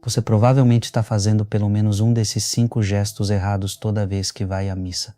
você provavelmente está fazendo pelo menos um desses 5 gestos errados toda vez que vai à missa.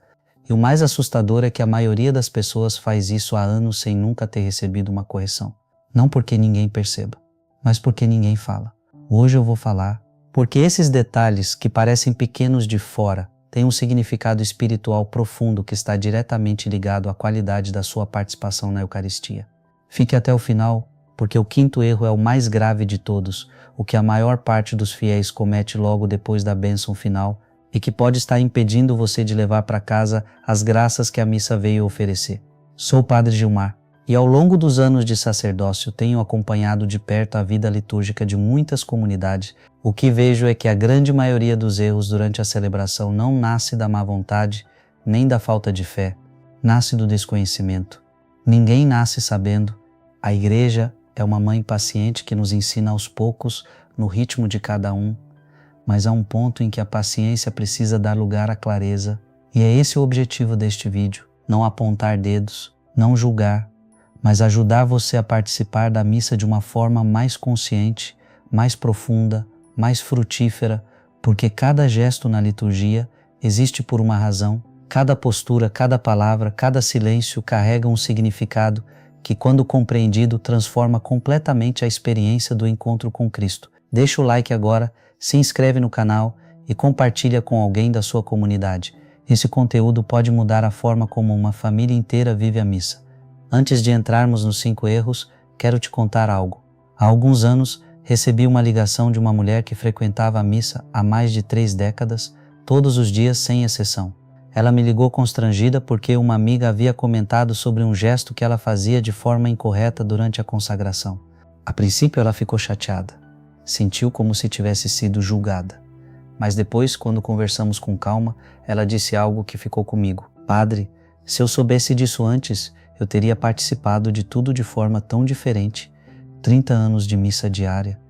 E o mais assustador é que a maioria das pessoas faz isso há anos sem nunca ter recebido uma correção. Não porque ninguém perceba, mas porque ninguém fala. Hoje eu vou falar porque esses detalhes que parecem pequenos de fora têm um significado espiritual profundo que está diretamente ligado à qualidade da sua participação na Eucaristia. Fique até o final, porque o 5º erro é o mais grave de todos, o que a maior parte dos fiéis comete logo depois da bênção final e que pode estar impedindo você de levar para casa as graças que a missa veio oferecer. Sou o Padre Gilmar e ao longo dos anos de sacerdócio tenho acompanhado de perto a vida litúrgica de muitas comunidades. O que vejo é que a grande maioria dos erros durante a celebração não nasce da má vontade, nem da falta de fé, nasce do desconhecimento. Ninguém nasce sabendo. A Igreja é uma mãe paciente que nos ensina aos poucos, no ritmo de cada um, mas há um ponto em que a paciência precisa dar lugar à clareza, e é esse o objetivo deste vídeo: não apontar dedos, não julgar, mas ajudar você a participar da missa de uma forma mais consciente, mais profunda, mais frutífera, porque cada gesto na liturgia existe por uma razão, cada postura, cada palavra, cada silêncio carrega um significado que, quando compreendido, transforma completamente a experiência do encontro com Cristo. Deixa o like agora, se inscreve no canal e compartilha com alguém da sua comunidade. Esse conteúdo pode mudar a forma como uma família inteira vive a missa. Antes de entrarmos nos 5 erros, quero te contar algo. Há alguns anos, recebi uma ligação de uma mulher que frequentava a missa há mais de 3 décadas, todos os dias sem exceção. Ela me ligou constrangida porque uma amiga havia comentado sobre um gesto que ela fazia de forma incorreta durante a consagração. A princípio ela ficou chateada, sentiu como se tivesse sido julgada. Mas depois, quando conversamos com calma, ela disse algo que ficou comigo. Padre, se eu soubesse disso antes, eu teria participado de tudo de forma tão diferente. 30 anos de missa diária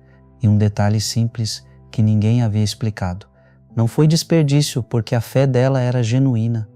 e um detalhe simples que ninguém havia explicado. Não foi desperdício, porque a fé dela era genuína,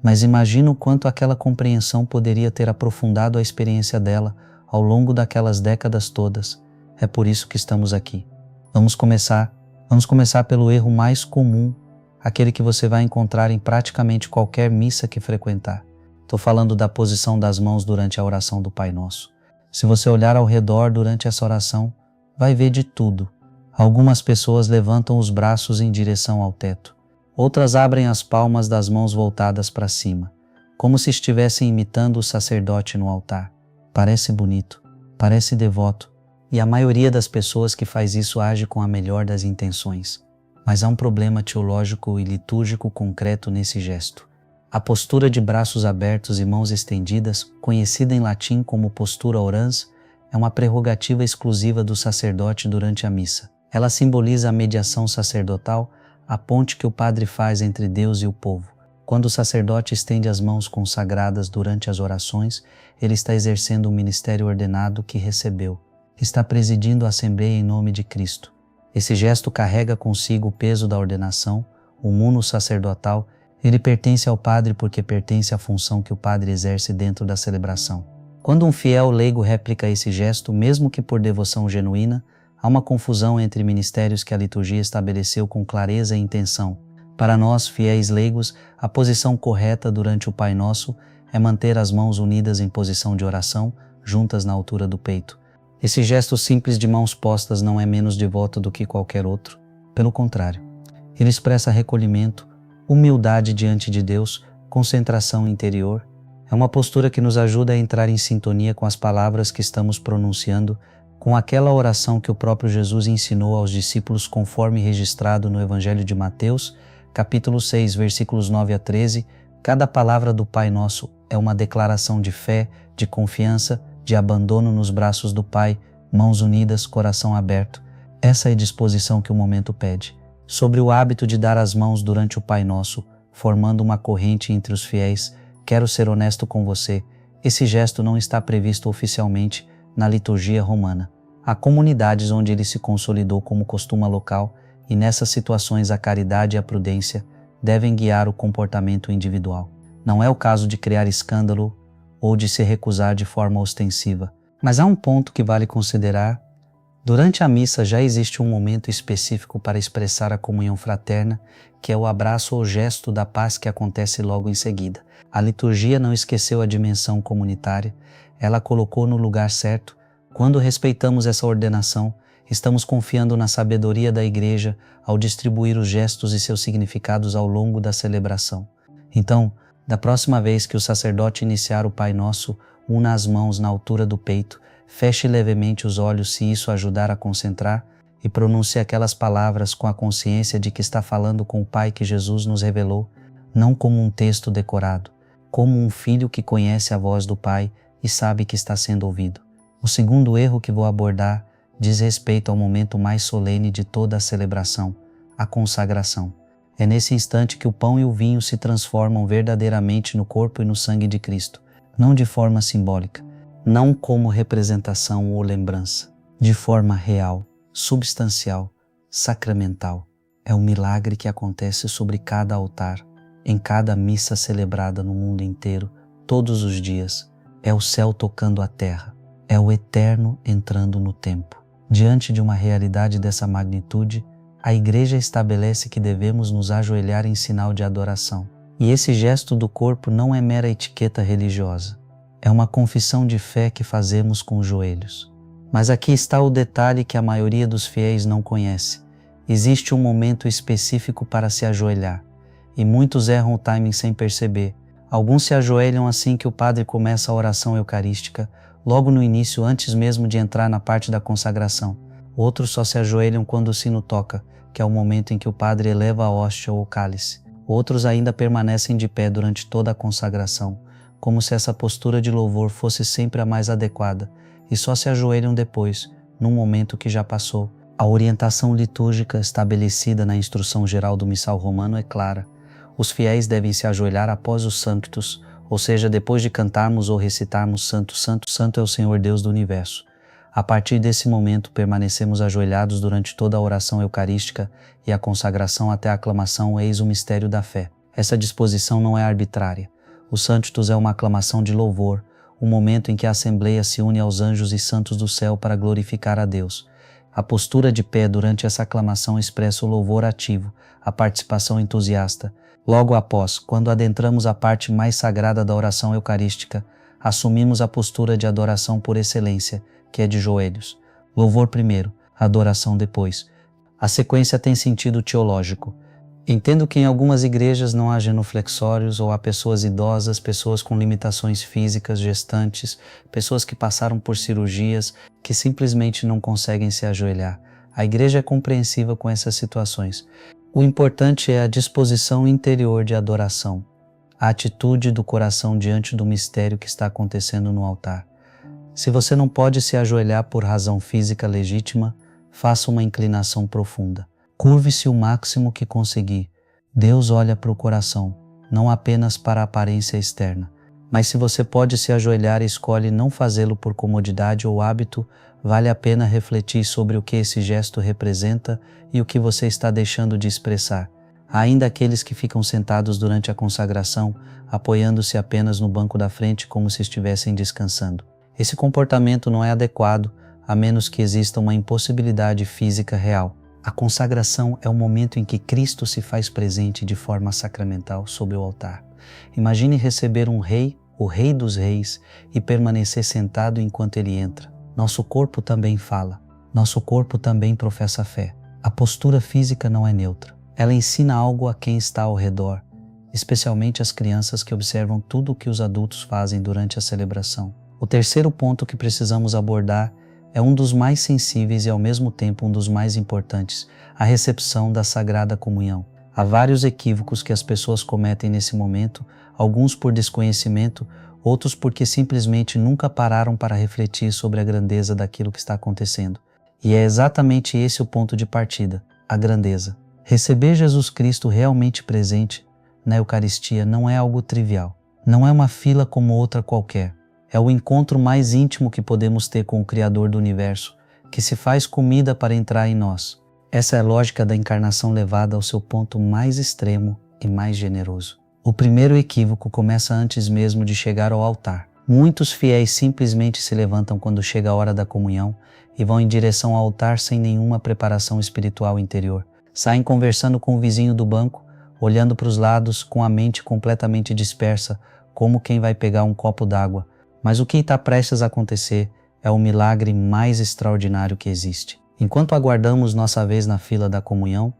mas imagino o quanto aquela compreensão poderia ter aprofundado a experiência dela ao longo daquelas décadas todas. É por isso que estamos aqui. Vamos começar pelo erro mais comum, aquele que você vai encontrar em praticamente qualquer missa que frequentar. Estou falando da posição das mãos durante a oração do Pai Nosso. Se você olhar ao redor durante essa oração, vai ver de tudo. Algumas pessoas levantam os braços em direção ao teto. Outras abrem as palmas das mãos voltadas para cima, como se estivessem imitando o sacerdote no altar. Parece bonito, parece devoto, e a maioria das pessoas que faz isso age com a melhor das intenções. Mas há um problema teológico e litúrgico concreto nesse gesto. A postura de braços abertos e mãos estendidas, conhecida em latim como postura orans, é uma prerrogativa exclusiva do sacerdote durante a missa. Ela simboliza a mediação sacerdotal, a ponte que o padre faz entre Deus e o povo. Quando o sacerdote estende as mãos consagradas durante as orações, ele está exercendo um ministério ordenado que recebeu. Está presidindo a Assembleia em nome de Cristo. Esse gesto carrega consigo o peso da ordenação, o muno sacerdotal. Ele pertence ao padre porque pertence à função que o padre exerce dentro da celebração. Quando um fiel leigo réplica esse gesto, mesmo que por devoção genuína, há uma confusão entre ministérios que a liturgia estabeleceu com clareza e intenção. Para nós, fiéis leigos, a posição correta durante o Pai Nosso é manter as mãos unidas em posição de oração, juntas na altura do peito. Esse gesto simples de mãos postas não é menos devoto do que qualquer outro. Pelo contrário, ele expressa recolhimento, humildade diante de Deus, concentração interior. É uma postura que nos ajuda a entrar em sintonia com as palavras que estamos pronunciando, com aquela oração que o próprio Jesus ensinou aos discípulos conforme registrado no Evangelho de Mateus, capítulo 6, versículos 9 a 13. Cada palavra do Pai Nosso é uma declaração de fé, de confiança, de abandono nos braços do Pai, mãos unidas, coração aberto. Essa é a disposição que o momento pede. Sobre o hábito de dar as mãos durante o Pai Nosso, formando uma corrente entre os fiéis, quero ser honesto com você. Esse gesto não está previsto oficialmente na liturgia romana. Há comunidades onde ele se consolidou como costume local e nessas situações a caridade e a prudência devem guiar o comportamento individual. Não é o caso de criar escândalo ou de se recusar de forma ostensiva. Mas há um ponto que vale considerar. Durante a missa já existe um momento específico para expressar a comunhão fraterna, que é o abraço ou gesto da paz que acontece logo em seguida. A liturgia não esqueceu a dimensão comunitária, ela colocou no lugar certo. Quando respeitamos essa ordenação, estamos confiando na sabedoria da Igreja ao distribuir os gestos e seus significados ao longo da celebração. Então, da próxima vez que o sacerdote iniciar o Pai Nosso, una as mãos na altura do peito, feche levemente os olhos se isso ajudar a concentrar e pronuncie aquelas palavras com a consciência de que está falando com o Pai que Jesus nos revelou, não como um texto decorado, como um filho que conhece a voz do Pai e sabe que está sendo ouvido. O segundo erro que vou abordar diz respeito ao momento mais solene de toda a celebração, a consagração. É nesse instante que o pão e o vinho se transformam verdadeiramente no corpo e no sangue de Cristo, não de forma simbólica, não como representação ou lembrança, de forma real, substancial, sacramental. É um milagre que acontece sobre cada altar, em cada missa celebrada no mundo inteiro, todos os dias. É o céu tocando a terra, é o eterno entrando no tempo. Diante de uma realidade dessa magnitude, a Igreja estabelece que devemos nos ajoelhar em sinal de adoração. E esse gesto do corpo não é mera etiqueta religiosa. É uma confissão de fé que fazemos com os joelhos. Mas aqui está o detalhe que a maioria dos fiéis não conhece. Existe um momento específico para se ajoelhar, e muitos erram o timing sem perceber. Alguns se ajoelham assim que o padre começa a oração eucarística, logo no início, antes mesmo de entrar na parte da consagração. Outros só se ajoelham quando o sino toca, que é o momento em que o padre eleva a hóstia ou o cálice. Outros ainda permanecem de pé durante toda a consagração, como se essa postura de louvor fosse sempre a mais adequada, e só se ajoelham depois, num momento que já passou. A orientação litúrgica estabelecida na instrução geral do Missal Romano é clara. Os fiéis devem se ajoelhar após os Sanctus, ou seja, depois de cantarmos ou recitarmos Santo, Santo, Santo é o Senhor Deus do Universo. A partir desse momento, permanecemos ajoelhados durante toda a oração eucarística e a consagração até a aclamação Eis o mistério da fé. Essa disposição não é arbitrária. O Sanctus é uma aclamação de louvor, um momento em que a Assembleia se une aos anjos e santos do céu para glorificar a Deus. A postura de pé durante essa aclamação expressa o louvor ativo, a participação entusiasta. Logo após, quando adentramos a parte mais sagrada da oração eucarística, assumimos a postura de adoração por excelência, que é de joelhos. Louvor primeiro, adoração depois. A sequência tem sentido teológico. Entendo que em algumas igrejas não há genuflexórios ou há pessoas idosas, pessoas com limitações físicas, gestantes, pessoas que passaram por cirurgias, que simplesmente não conseguem se ajoelhar. A igreja é compreensiva com essas situações. O importante é a disposição interior de adoração, a atitude do coração diante do mistério que está acontecendo no altar. Se você não pode se ajoelhar por razão física legítima, faça uma inclinação profunda. Curve-se o máximo que conseguir. Deus olha para o coração, não apenas para a aparência externa. Mas se você pode se ajoelhar e escolhe não fazê-lo por comodidade ou hábito, vale a pena refletir sobre o que esse gesto representa e o que você está deixando de expressar. Há ainda aqueles que ficam sentados durante a consagração, apoiando-se apenas no banco da frente como se estivessem descansando. Esse comportamento não é adequado, a menos que exista uma impossibilidade física real. A consagração é o momento em que Cristo se faz presente de forma sacramental sobre o altar. Imagine receber um rei, o Rei dos Reis, e permanecer sentado enquanto ele entra. Nosso corpo também fala. Nosso corpo também professa fé. A postura física não é neutra. Ela ensina algo a quem está ao redor, especialmente as crianças que observam tudo o que os adultos fazem durante a celebração. O terceiro ponto que precisamos abordar é um dos mais sensíveis e ao mesmo tempo um dos mais importantes, a recepção da Sagrada Comunhão. Há vários equívocos que as pessoas cometem nesse momento, alguns por desconhecimento, outros porque simplesmente nunca pararam para refletir sobre a grandeza daquilo que está acontecendo. E é exatamente esse o ponto de partida, a grandeza. Receber Jesus Cristo realmente presente na Eucaristia não é algo trivial, não é uma fila como outra qualquer. É o encontro mais íntimo que podemos ter com o Criador do Universo, que se faz comida para entrar em nós. Essa é a lógica da encarnação levada ao seu ponto mais extremo e mais generoso. O primeiro equívoco começa antes mesmo de chegar ao altar. Muitos fiéis simplesmente se levantam quando chega a hora da comunhão e vão em direção ao altar sem nenhuma preparação espiritual interior. Saem conversando com o vizinho do banco, olhando para os lados com a mente completamente dispersa, como quem vai pegar um copo d'água. Mas o que está prestes a acontecer é o milagre mais extraordinário que existe. Enquanto aguardamos nossa vez na fila da comunhão,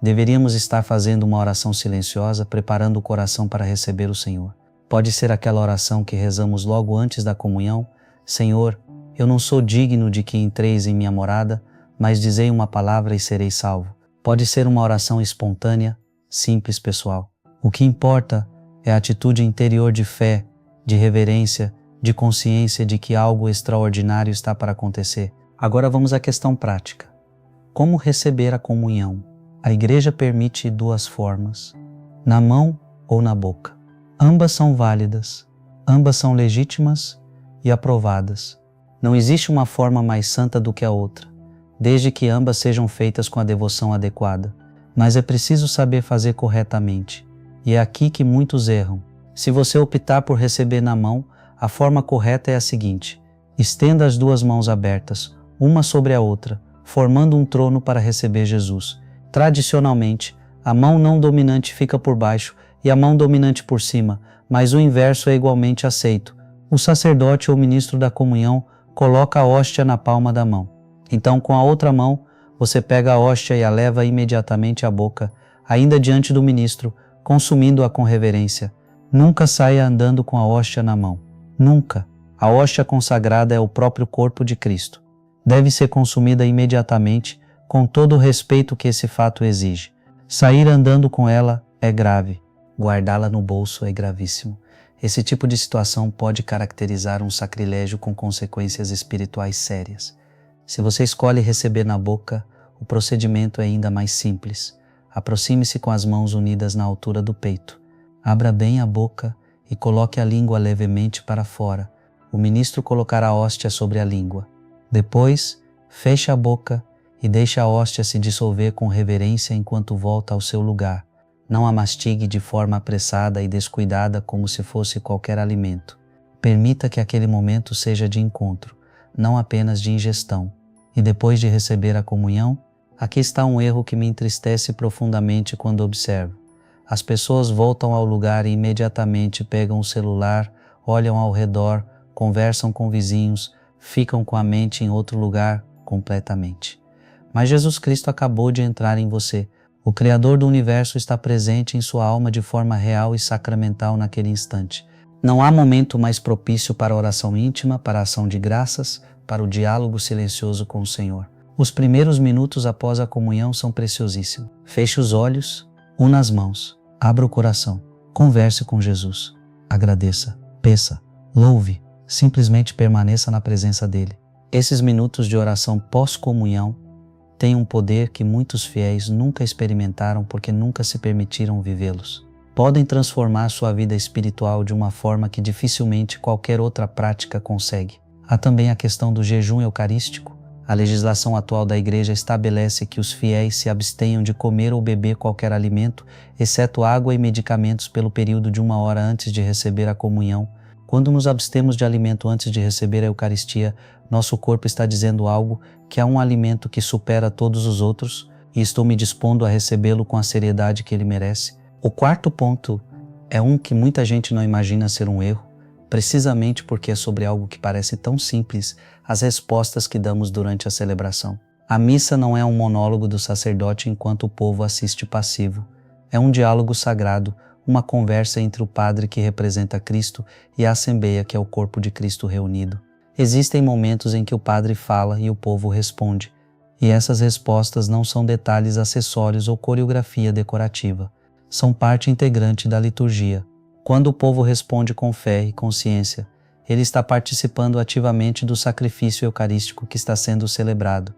deveríamos estar fazendo uma oração silenciosa, preparando o coração para receber o Senhor. Pode ser aquela oração que rezamos logo antes da comunhão: Senhor, eu não sou digno de que entreis em minha morada, mas dizei uma palavra e serei salvo. Pode ser uma oração espontânea, simples, pessoal. O que importa é a atitude interior de fé, de reverência, de consciência de que algo extraordinário está para acontecer. Agora vamos à questão prática. Como receber a comunhão? A igreja permite duas formas: na mão ou na boca. Ambas são válidas, ambas são legítimas e aprovadas. Não existe uma forma mais santa do que a outra, desde que ambas sejam feitas com a devoção adequada. Mas é preciso saber fazer corretamente, e é aqui que muitos erram. Se você optar por receber na mão, a forma correta é a seguinte: estenda as duas mãos abertas, uma sobre a outra, formando um trono para receber Jesus. Tradicionalmente, a mão não dominante fica por baixo e a mão dominante por cima, mas o inverso é igualmente aceito. O sacerdote ou ministro da comunhão coloca a hóstia na palma da mão. Então, com a outra mão, você pega a hóstia e a leva imediatamente à boca, ainda diante do ministro, consumindo-a com reverência. Nunca saia andando com a hóstia na mão. Nunca. A hóstia consagrada é o próprio corpo de Cristo. Deve ser consumida imediatamente, com todo o respeito que esse fato exige. Sair andando com ela é grave. Guardá-la no bolso é gravíssimo. Esse tipo de situação pode caracterizar um sacrilégio com consequências espirituais sérias. Se você escolhe receber na boca, o procedimento é ainda mais simples. Aproxime-se com as mãos unidas na altura do peito. Abra bem a boca e coloque a língua levemente para fora. O ministro colocará a hóstia sobre a língua. Depois, feche a boca e deixe a hóstia se dissolver com reverência enquanto volta ao seu lugar. Não a mastigue de forma apressada e descuidada como se fosse qualquer alimento. Permita que aquele momento seja de encontro, não apenas de ingestão. E depois de receber a comunhão, aqui está um erro que me entristece profundamente quando observo. As pessoas voltam ao lugar e imediatamente pegam o celular, olham ao redor, conversam com vizinhos, ficam com a mente em outro lugar completamente. Mas Jesus Cristo acabou de entrar em você. O Criador do Universo está presente em sua alma de forma real e sacramental naquele instante. Não há momento mais propício para a oração íntima, para a ação de graças, para o diálogo silencioso com o Senhor. Os primeiros minutos após a comunhão são preciosíssimos. Feche os olhos, una as mãos, abra o coração, converse com Jesus, agradeça, peça, louve, simplesmente permaneça na presença dele. Esses minutos de oração pós-comunhão têm um poder que muitos fiéis nunca experimentaram porque nunca se permitiram vivê-los. Podem transformar sua vida espiritual de uma forma que dificilmente qualquer outra prática consegue. Há também a questão do jejum eucarístico. A legislação atual da Igreja estabelece que os fiéis se abstenham de comer ou beber qualquer alimento, exceto água e medicamentos, pelo período de 1 hora antes de receber a comunhão. Quando nos abstemos de alimento antes de receber a Eucaristia, nosso corpo está dizendo algo, que há um alimento que supera todos os outros e estou me dispondo a recebê-lo com a seriedade que ele merece. O quarto ponto é um que muita gente não imagina ser um erro, precisamente porque é sobre algo que parece tão simples, as respostas que damos durante a celebração. A missa não é um monólogo do sacerdote enquanto o povo assiste passivo. É um diálogo sagrado, uma conversa entre o padre que representa Cristo e a assembleia que é o corpo de Cristo reunido. Existem momentos em que o padre fala e o povo responde, e essas respostas não são detalhes acessórios ou coreografia decorativa, são parte integrante da liturgia. Quando o povo responde com fé e consciência, ele está participando ativamente do sacrifício eucarístico que está sendo celebrado.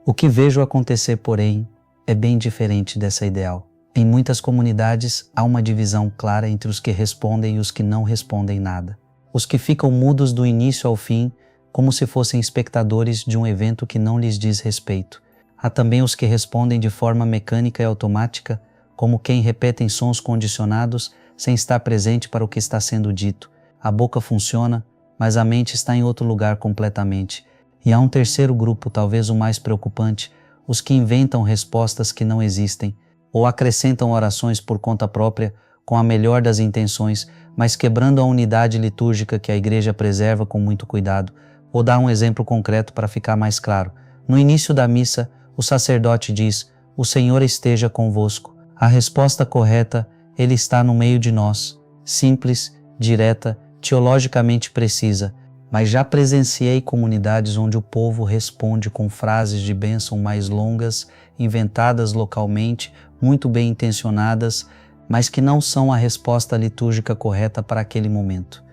O que vejo acontecer, porém, é bem diferente dessa ideal. Em muitas comunidades, há uma divisão clara entre os que respondem e os que não respondem nada. Os que ficam mudos do início ao fim, como se fossem espectadores de um evento que não lhes diz respeito. Há também os que respondem de forma mecânica e automática, como quem repetem sons condicionados sem estar presente para o que está sendo dito. A boca funciona, mas a mente está em outro lugar completamente. E há um terceiro grupo, talvez o mais preocupante, os que inventam respostas que não existem, ou acrescentam orações por conta própria, com a melhor das intenções, mas quebrando a unidade litúrgica que a Igreja preserva com muito cuidado. Vou dar um exemplo concreto para ficar mais claro. No início da missa, o sacerdote diz: "O Senhor esteja convosco". A resposta correta: Ele está no meio de nós. Simples, direta, teologicamente precisa. Mas já presenciei comunidades onde o povo responde com frases de bênção mais longas, inventadas localmente, muito bem intencionadas, mas que não são a resposta litúrgica correta para aquele momento.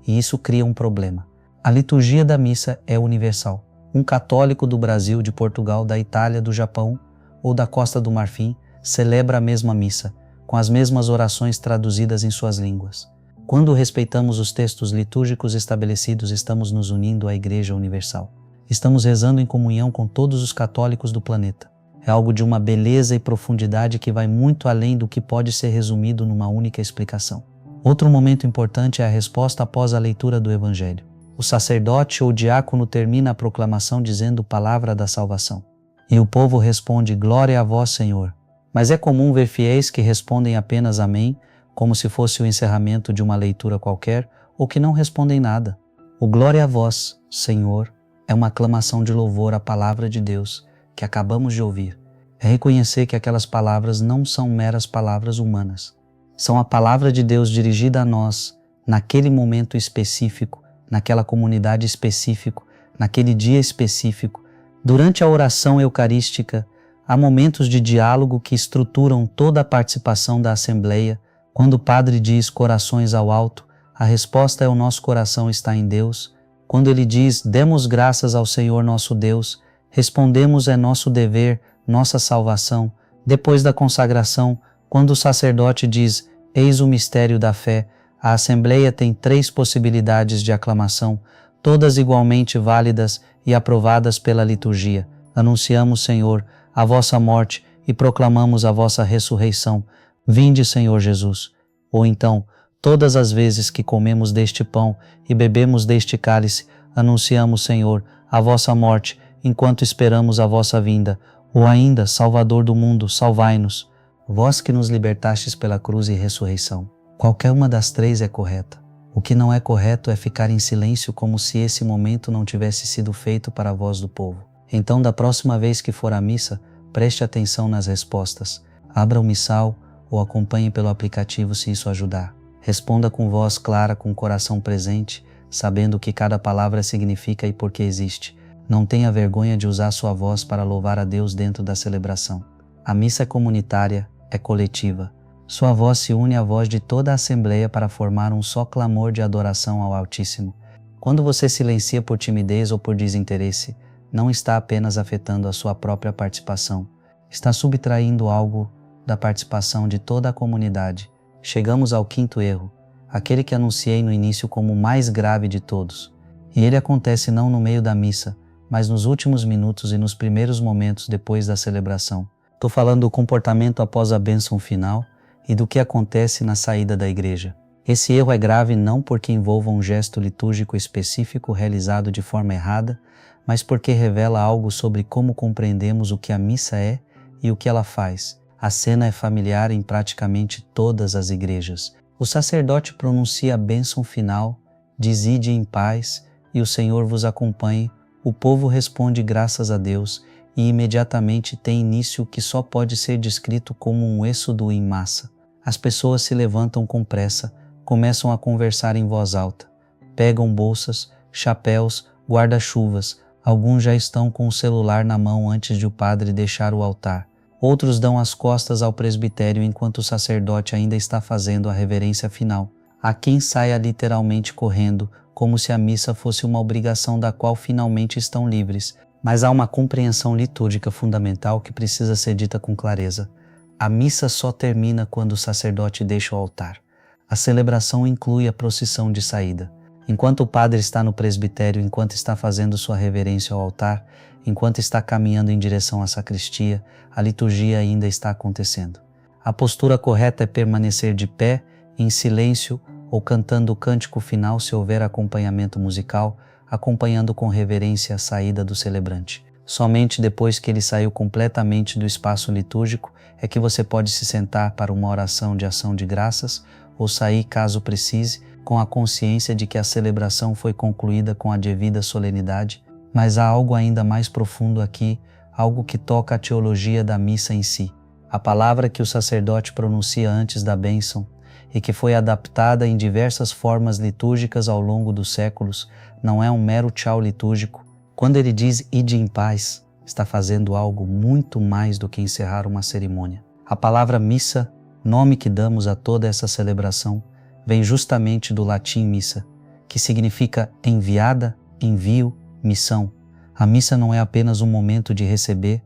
E isso cria um problema. A liturgia da missa é universal. Um católico do Brasil, de Portugal, da Itália, do Japão ou da Costa do Marfim celebra a mesma missa, com as mesmas orações traduzidas em suas línguas. Quando respeitamos os textos litúrgicos estabelecidos, estamos nos unindo à Igreja Universal. Estamos rezando em comunhão com todos os católicos do planeta. É algo de uma beleza e profundidade que vai muito além do que pode ser resumido numa única explicação. Outro momento importante é a resposta após a leitura do Evangelho. O sacerdote ou diácono termina a proclamação dizendo palavra da salvação. E o povo responde: "Glória a vós, Senhor". Mas é comum ver fiéis que respondem apenas amém, como se fosse o encerramento de uma leitura qualquer, ou que não respondem nada. O glória a vós, Senhor, é uma aclamação de louvor à palavra de Deus que acabamos de ouvir. É reconhecer que aquelas palavras não são meras palavras humanas. São a palavra de Deus dirigida a nós, naquele momento específico, naquela comunidade específica, naquele dia específico. Durante a oração eucarística, há momentos de diálogo que estruturam toda a participação da Assembleia. Quando o Padre diz corações ao alto, a resposta é: o nosso coração está em Deus. Quando ele diz demos graças ao Senhor nosso Deus, respondemos: é nosso dever, nossa salvação. Depois da consagração, quando o sacerdote diz eis o mistério da fé, a Assembleia tem 3 possibilidades de aclamação, todas igualmente válidas e aprovadas pela liturgia. Anunciamos, Senhor, a vossa morte e proclamamos a vossa ressurreição. Vinde, Senhor Jesus. Ou então, todas as vezes que comemos deste pão e bebemos deste cálice, anunciamos, Senhor, a vossa morte, enquanto esperamos a vossa vinda. Ou ainda, Salvador do mundo, salvai-nos. Vós que nos libertastes pela cruz e ressurreição. Qualquer uma das 3 é correta. O que não é correto é ficar em silêncio como se esse momento não tivesse sido feito para a voz do povo. Então, da próxima vez que for à missa, preste atenção nas respostas. Abra o missal ou acompanhe pelo aplicativo se isso ajudar. Responda com voz clara, com o coração presente, sabendo o que cada palavra significa e por que existe. Não tenha vergonha de usar sua voz para louvar a Deus dentro da celebração. A missa é comunitária, é coletiva. Sua voz se une à voz de toda a Assembleia para formar um só clamor de adoração ao Altíssimo. Quando você silencia por timidez ou por desinteresse, não está apenas afetando a sua própria participação, está subtraindo algo da participação de toda a comunidade. Chegamos ao 5º erro, aquele que anunciei no início como o mais grave de todos. E ele acontece não no meio da missa, mas nos últimos minutos e nos primeiros momentos depois da celebração. Estou falando do comportamento após a bênção final e do que acontece na saída da igreja. Esse erro é grave não porque envolva um gesto litúrgico específico realizado de forma errada, mas porque revela algo sobre como compreendemos o que a missa é e o que ela faz. A cena é familiar em praticamente todas as igrejas. O sacerdote pronuncia a bênção final, diz: ide em paz e o Senhor vos acompanhe. O povo responde graças a Deus e imediatamente tem início o que só pode ser descrito como um êxodo em massa. As pessoas se levantam com pressa, começam a conversar em voz alta. Pegam bolsas, chapéus, guarda-chuvas. Alguns já estão com o celular na mão antes de o padre deixar o altar. Outros dão as costas ao presbitério enquanto o sacerdote ainda está fazendo a reverência final. Há quem saia literalmente correndo, como se a missa fosse uma obrigação da qual finalmente estão livres. Mas há uma compreensão litúrgica fundamental que precisa ser dita com clareza. A missa só termina quando o sacerdote deixa o altar. A celebração inclui a procissão de saída. Enquanto o padre está no presbitério, enquanto está fazendo sua reverência ao altar, enquanto está caminhando em direção à sacristia, a liturgia ainda está acontecendo. A postura correta é permanecer de pé, em silêncio ou cantando o cântico final se houver acompanhamento musical, acompanhando com reverência a saída do celebrante. Somente depois que ele saiu completamente do espaço litúrgico é que você pode se sentar para uma oração de ação de graças ou sair, caso precise, com a consciência de que a celebração foi concluída com a devida solenidade. Mas há algo ainda mais profundo aqui, algo que toca a teologia da missa em si. A palavra que o sacerdote pronuncia antes da bênção e que foi adaptada em diversas formas litúrgicas ao longo dos séculos não é um mero tchau litúrgico. Quando ele diz "ide em paz", está fazendo algo muito mais do que encerrar uma cerimônia. A palavra missa, nome que damos a toda essa celebração, vem justamente do latim missa, que significa enviada, envio, missão. A missa não é apenas um momento de receber,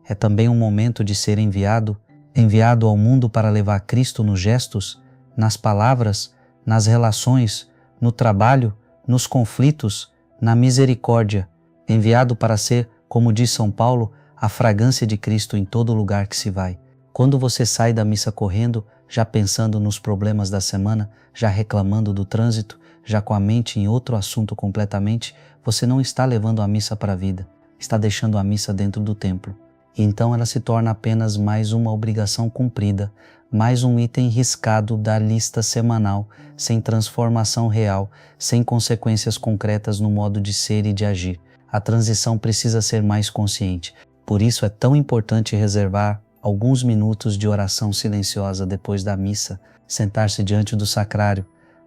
é também um momento de ser enviado, enviado ao mundo para levar Cristo nos gestos, nas palavras, nas relações, no trabalho, nos conflitos, na misericórdia, enviado para ser, como diz São Paulo, a fragrância de Cristo em todo lugar que se vai. Quando você sai da missa correndo, já pensando nos problemas da semana, já reclamando do trânsito, já com a mente em outro assunto completamente, você não está levando a missa para a vida, está deixando a missa dentro do templo. E então ela se torna apenas mais uma obrigação cumprida, mais um item riscado da lista semanal, sem transformação real, sem consequências concretas no modo de ser e de agir. A transição precisa ser mais consciente. Por isso é tão importante reservar alguns minutos de oração silenciosa depois da missa, sentar-se diante do sacrário,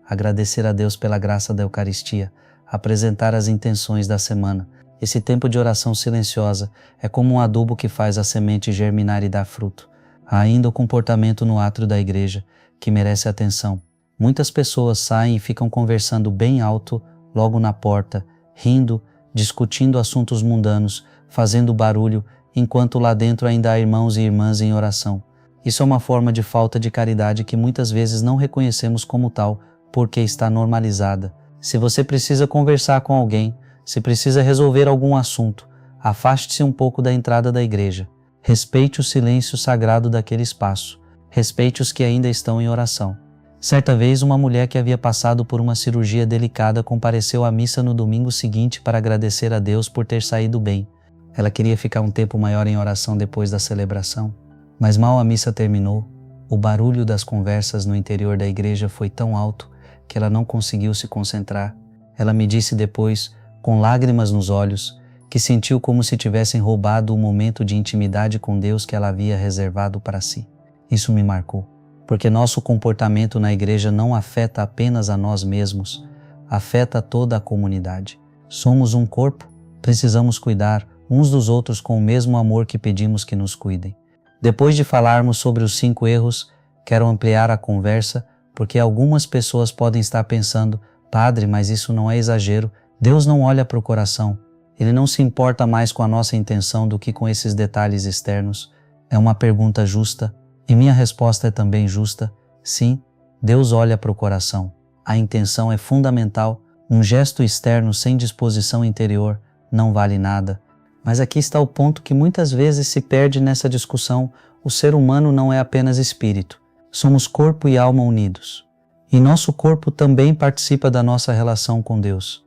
agradecer a Deus pela graça da Eucaristia, apresentar as intenções da semana. Esse tempo de oração silenciosa é como um adubo que faz a semente germinar e dar fruto. Há ainda o comportamento no átrio da igreja, que merece atenção. Muitas pessoas saem e ficam conversando bem alto logo na porta, rindo, discutindo assuntos mundanos, fazendo barulho, enquanto lá dentro ainda há irmãos e irmãs em oração. Isso é uma forma de falta de caridade que muitas vezes não reconhecemos como tal, porque está normalizada. Se você precisa conversar com alguém, se precisa resolver algum assunto, afaste-se um pouco da entrada da igreja. Respeite o silêncio sagrado daquele espaço. Respeite os que ainda estão em oração. Certa vez, uma mulher que havia passado por uma cirurgia delicada compareceu à missa no domingo seguinte para agradecer a Deus por ter saído bem. Ela queria ficar um tempo maior em oração depois da celebração, mas mal a missa terminou, o barulho das conversas no interior da igreja foi tão alto que ela não conseguiu se concentrar. Ela me disse depois, com lágrimas nos olhos, que sentiu como se tivessem roubado o momento de intimidade com Deus que ela havia reservado para si. Isso me marcou, porque nosso comportamento na igreja não afeta apenas a nós mesmos, afeta toda a comunidade. Somos um corpo, precisamos cuidar uns dos outros com o mesmo amor que pedimos que nos cuidem. Depois de falarmos sobre os 5 erros, quero ampliar a conversa, porque algumas pessoas podem estar pensando: "Padre, mas isso não é exagero? Deus não olha para o coração. Ele não se importa mais com a nossa intenção do que com esses detalhes externos." É uma pergunta justa, e minha resposta é também justa. Sim, Deus olha para o coração. A intenção é fundamental. Um gesto externo sem disposição interior não vale nada. Mas aqui está o ponto que muitas vezes se perde nessa discussão. O ser humano não é apenas espírito. Somos corpo e alma unidos. E nosso corpo também participa da nossa relação com Deus.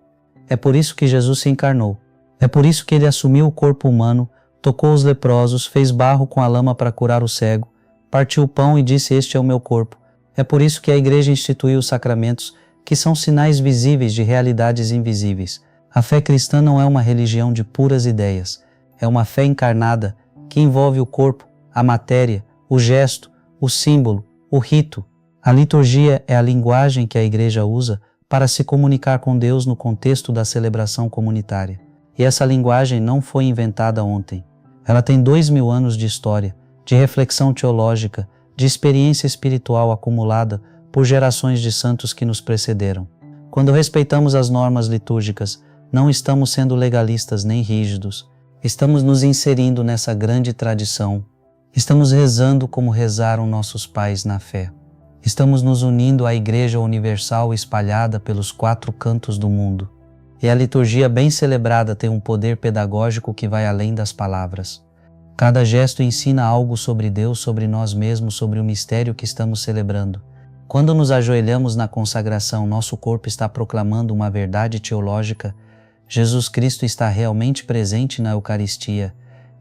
É por isso que Jesus se encarnou. É por isso que ele assumiu o corpo humano, tocou os leprosos, fez barro com a lama para curar o cego, partiu o pão e disse: "Este é o meu corpo." É por isso que a igreja instituiu os sacramentos, que são sinais visíveis de realidades invisíveis. A fé cristã não é uma religião de puras ideias, é uma fé encarnada que envolve o corpo, a matéria, o gesto, o símbolo, o rito. A liturgia é a linguagem que a igreja usa para se comunicar com Deus no contexto da celebração comunitária. E essa linguagem não foi inventada ontem. Ela tem 2000 anos de história, de reflexão teológica, de experiência espiritual acumulada por gerações de santos que nos precederam. Quando respeitamos as normas litúrgicas, não estamos sendo legalistas nem rígidos. Estamos nos inserindo nessa grande tradição. Estamos rezando como rezaram nossos pais na fé. Estamos nos unindo à Igreja Universal espalhada pelos 4 cantos do mundo. E a liturgia bem celebrada tem um poder pedagógico que vai além das palavras. Cada gesto ensina algo sobre Deus, sobre nós mesmos, sobre o mistério que estamos celebrando. Quando nos ajoelhamos na consagração, nosso corpo está proclamando uma verdade teológica. Jesus Cristo está realmente presente na Eucaristia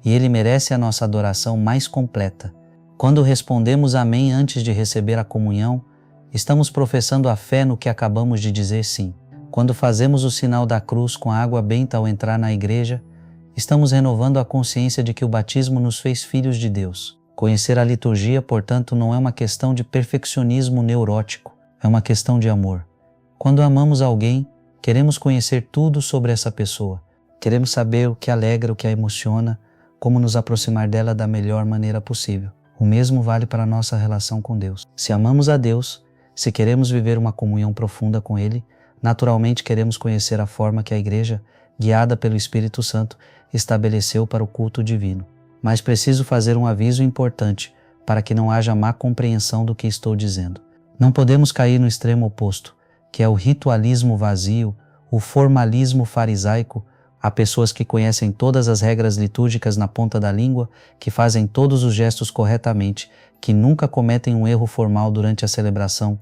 e Ele merece a nossa adoração mais completa. Quando respondemos amém antes de receber a comunhão, estamos professando a fé no que acabamos de dizer sim. Quando fazemos o sinal da cruz com a água benta ao entrar na igreja, estamos renovando a consciência de que o batismo nos fez filhos de Deus. Conhecer a liturgia, portanto, não é uma questão de perfeccionismo neurótico, é uma questão de amor. Quando amamos alguém, queremos conhecer tudo sobre essa pessoa. Queremos saber o que alegra, o que a emociona, como nos aproximar dela da melhor maneira possível. O mesmo vale para a nossa relação com Deus. Se amamos a Deus, se queremos viver uma comunhão profunda com Ele, naturalmente queremos conhecer a forma que a Igreja, guiada pelo Espírito Santo, estabeleceu para o culto divino. Mas preciso fazer um aviso importante para que não haja má compreensão do que estou dizendo. Não podemos cair no extremo oposto, que é o ritualismo vazio, o formalismo farisaico. Há pessoas que conhecem todas as regras litúrgicas na ponta da língua, que fazem todos os gestos corretamente, que nunca cometem um erro formal durante a celebração,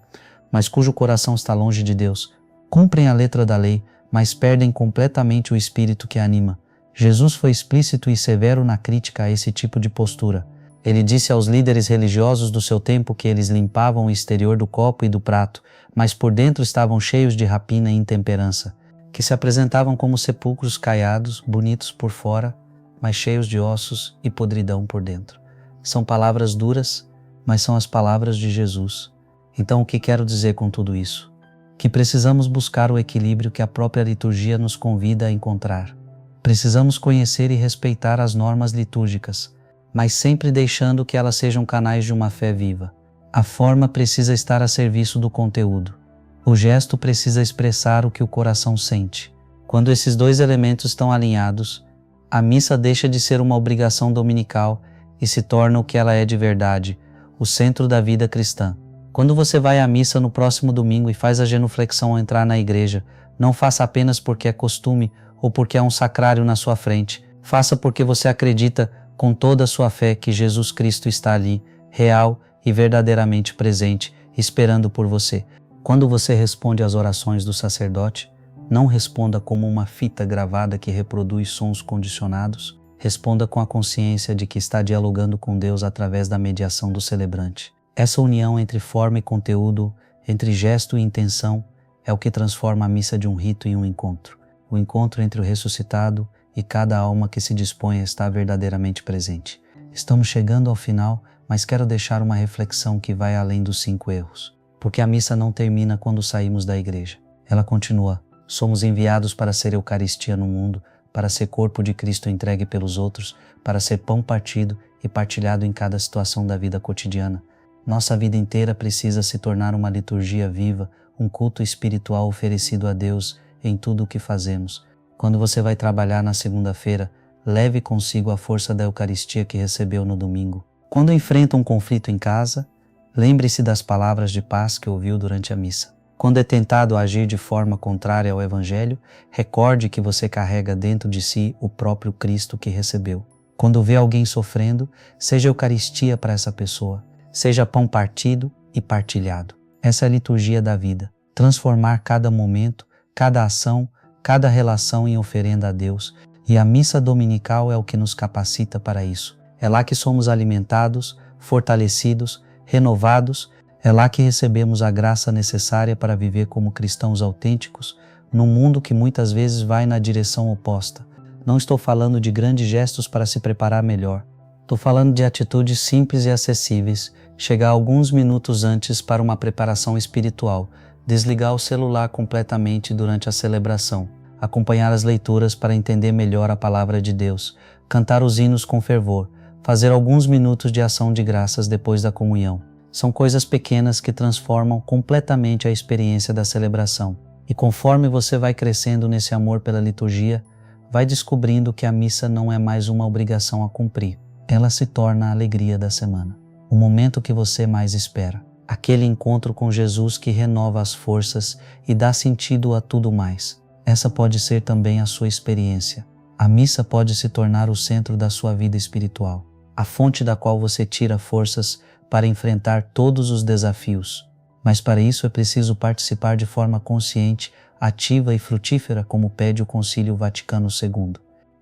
mas cujo coração está longe de Deus. Cumprem a letra da lei, mas perdem completamente o espírito que a anima. Jesus foi explícito e severo na crítica a esse tipo de postura. Ele disse aos líderes religiosos do seu tempo que eles limpavam o exterior do copo e do prato, mas por dentro estavam cheios de rapina e intemperança, que se apresentavam como sepulcros caiados, bonitos por fora, mas cheios de ossos e podridão por dentro. São palavras duras, mas são as palavras de Jesus. Então, o que quero dizer com tudo isso? Que precisamos buscar o equilíbrio que a própria liturgia nos convida a encontrar. Precisamos conhecer e respeitar as normas litúrgicas, mas sempre deixando que elas sejam canais de uma fé viva. A forma precisa estar a serviço do conteúdo. O gesto precisa expressar o que o coração sente. Quando esses dois elementos estão alinhados, a missa deixa de ser uma obrigação dominical e se torna o que ela é de verdade, o centro da vida cristã. Quando você vai à missa no próximo domingo e faz a genuflexão ao entrar na igreja, não faça apenas porque é costume ou porque há um sacrário na sua frente. Faça porque você acredita com toda a sua fé que Jesus Cristo está ali, real e verdadeiramente presente, esperando por você. Quando você responde às orações do sacerdote, não responda como uma fita gravada que reproduz sons condicionados. Responda com a consciência de que está dialogando com Deus através da mediação do celebrante. Essa união entre forma e conteúdo, entre gesto e intenção, é o que transforma a missa de um rito em um encontro. O encontro entre o ressuscitado e cada alma que se dispõe a estar verdadeiramente presente. Estamos chegando ao final, mas quero deixar uma reflexão que vai além dos 5 erros. Porque a missa não termina quando saímos da igreja. Ela continua. Somos enviados para ser Eucaristia no mundo, para ser corpo de Cristo entregue pelos outros, para ser pão partido e partilhado em cada situação da vida cotidiana. Nossa vida inteira precisa se tornar uma liturgia viva, um culto espiritual oferecido a Deus em tudo o que fazemos. Quando você vai trabalhar na segunda-feira, leve consigo a força da Eucaristia que recebeu no domingo. Quando enfrenta um conflito em casa, lembre-se das palavras de paz que ouviu durante a missa. Quando é tentado a agir de forma contrária ao Evangelho, recorde que você carrega dentro de si o próprio Cristo que recebeu. Quando vê alguém sofrendo, seja Eucaristia para essa pessoa, seja pão partido e partilhado. Essa é a liturgia da vida. Transformar cada momento, cada ação, cada relação em oferenda a Deus. E a missa dominical é o que nos capacita para isso. É lá que somos alimentados, fortalecidos, renovados. É lá que recebemos a graça necessária para viver como cristãos autênticos, num mundo que muitas vezes vai na direção oposta. Não estou falando de grandes gestos para se preparar melhor. Estou falando de atitudes simples e acessíveis, chegar alguns minutos antes para uma preparação espiritual, desligar o celular completamente durante a celebração, acompanhar as leituras para entender melhor a palavra de Deus, cantar os hinos com fervor, fazer alguns minutos de ação de graças depois da comunhão. São coisas pequenas que transformam completamente a experiência da celebração. E conforme você vai crescendo nesse amor pela liturgia, vai descobrindo que a missa não é mais uma obrigação a cumprir. Ela se torna a alegria da semana. O momento que você mais espera. Aquele encontro com Jesus que renova as forças e dá sentido a tudo mais. Essa pode ser também a sua experiência. A missa pode se tornar o centro da sua vida espiritual, a fonte da qual você tira forças para enfrentar todos os desafios. mas para isso é preciso participar de forma consciente, ativa e frutífera, como pede o Concílio Vaticano II.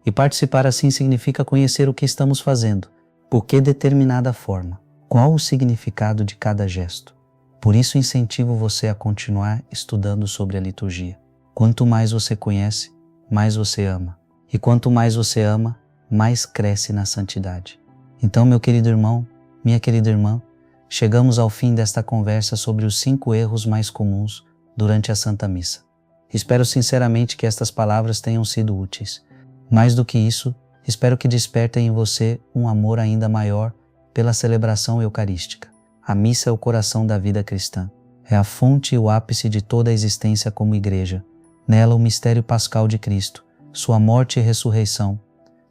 E participar assim significa conhecer o que estamos fazendo, por que determinada forma, qual o significado de cada gesto. Por isso incentivo você a continuar estudando sobre a liturgia. Quanto mais você conhece, mais você ama. E quanto mais você ama, mais cresce na santidade. Então, meu querido irmão, minha querida irmã, chegamos ao fim desta conversa sobre os 5 erros mais comuns durante a Santa Missa. Espero sinceramente que estas palavras tenham sido úteis. Mais do que isso, espero que despertem em você um amor ainda maior pela celebração eucarística. A missa é o coração da vida cristã. É a fonte e o ápice de toda a existência como igreja. Nela, o mistério pascal de Cristo, sua morte e ressurreição,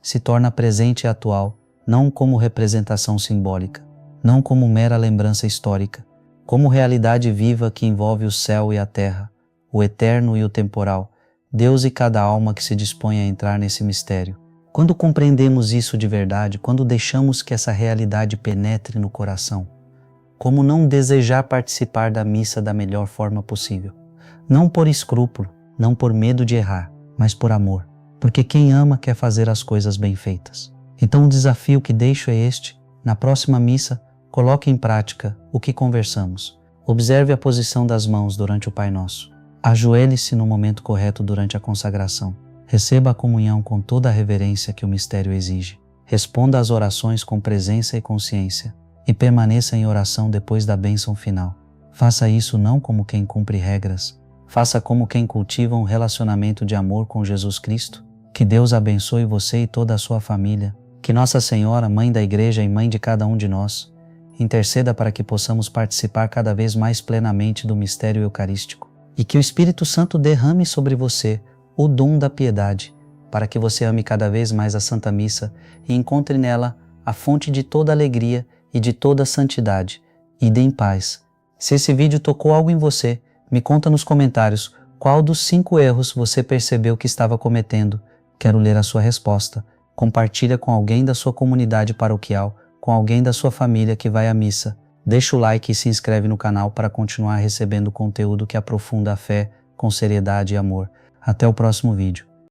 se torna presente e atual, não como representação simbólica, não como mera lembrança histórica, como realidade viva que envolve o céu e a terra, o eterno e o temporal, Deus e cada alma que se dispõe a entrar nesse mistério. Quando compreendemos isso de verdade, quando deixamos que essa realidade penetre no coração, como não desejar participar da missa da melhor forma possível? Não por escrúpulo, não por medo de errar, mas por amor. Porque quem ama quer fazer as coisas bem feitas. Então o desafio que deixo é este: na próxima missa, coloque em prática o que conversamos. Observe a posição das mãos durante o Pai Nosso. Ajoelhe-se no momento correto durante a consagração. Receba a comunhão com toda a reverência que o mistério exige. Responda às orações com presença e consciência. E permaneça em oração depois da bênção final. Faça isso não como quem cumpre regras. Faça como quem cultiva um relacionamento de amor com Jesus Cristo. Que Deus abençoe você e toda a sua família. Que Nossa Senhora, Mãe da Igreja e Mãe de cada um de nós, interceda para que possamos participar cada vez mais plenamente do mistério eucarístico. E que o Espírito Santo derrame sobre você o dom da piedade, para que você ame cada vez mais a Santa Missa e encontre nela a fonte de toda alegria e de toda santidade. Ide em paz. Se esse vídeo tocou algo em você, me conta nos comentários qual dos 5 erros você percebeu que estava cometendo. Quero ler a sua resposta. Compartilha com alguém da sua comunidade paroquial, com alguém da sua família que vai à missa. Deixa o like e se inscreve no canal para continuar recebendo conteúdo que aprofunda a fé com seriedade e amor. Até o próximo vídeo.